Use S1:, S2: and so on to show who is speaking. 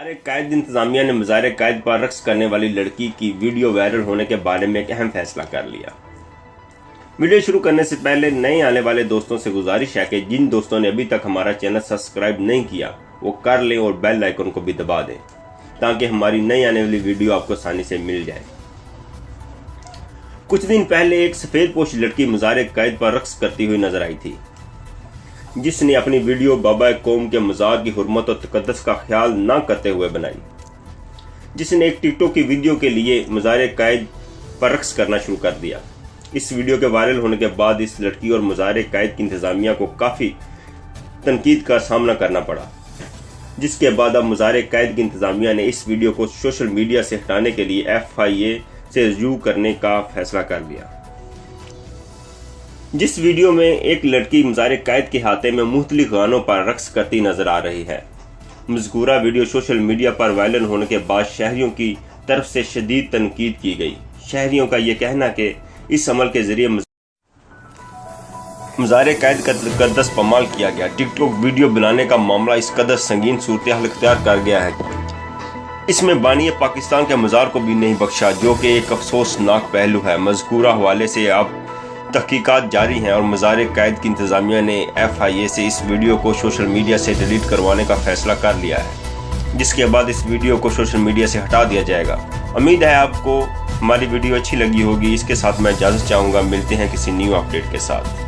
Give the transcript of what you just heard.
S1: मज़ार कैद इंतज़ामिया ने मज़ार कैद पर रक्स करने वाली लड़की की वीडियो वायरल होने के बारे में एक अहम फैसला कर लिया। वीडियो शुरू करने से पहले नए आने वाले दोस्तों से गुजारिश है कि जिन दोस्तों ने अभी तक हमारा चैनल सब्सक्राइब नहीं किया वो कर लें और बेल आइकन को भी दबा दें ताकि हमारी नई आने वाली वीडियो आपको आसानी से मिल जाए। कुछ दिन पहले एक सफ़ेद पोश लड़की मज़ार कैद पर रक्स करती हुई नजर आई थी, जिसने अपनी वीडियो बाबा कौम के मज़ार की हुर्मत और तकद्दस का ख्याल न करते हुए बनाई, जिसने एक टिकटॉक की वीडियो के लिए मज़ार कैद पर रक्स करना शुरू कर दिया। इस वीडियो के वायरल होने के बाद इस लड़की और मज़ार कैद की इंतज़ामिया को काफ़ी तनकीद का सामना करना पड़ा, जिसके बाद अब मज़ार कैद की इंतज़ामिया ने इस वीडियो को सोशल मीडिया से हटाने के लिए FIA से रजू करने का फैसला कर लिया। जिस वीडियो में एक लड़की मज़ार कैद के हाथे में मुख्तलिफ गानों पर रक्स करती नजर आ रही है। मज़कूरा वीडियो सोशल मीडिया पर वायरल होने के बाद शहरियों की तरफ से शदीद तनकीद की गई। शहरियों का यह कहना कि इस अमल के जरिए मज़ार कैद का तकद्दस पामाल किया गया। टिकटॉक वीडियो बनाने का मामला इस कदर संगीन सूरत हाल इख्तियार कर गया है, इसमें बानी पाकिस्तान के मज़ार को भी नहीं बख्शा, जो कि एक अफसोसनाक पहलू है। मज़कूरा हवाले से अब तहकीकात जारी हैं और मज़ार कैद की इंतज़ामिया ने FIA से इस वीडियो को सोशल मीडिया से डिलीट करवाने का फैसला कर लिया है, जिसके बाद इस वीडियो को सोशल मीडिया से हटा दिया जाएगा। उम्मीद है आपको हमारी वीडियो अच्छी लगी होगी। इसके साथ मैं इजाज़त चाहूँगा। मिलते हैं किसी न्यू अपडेट के साथ।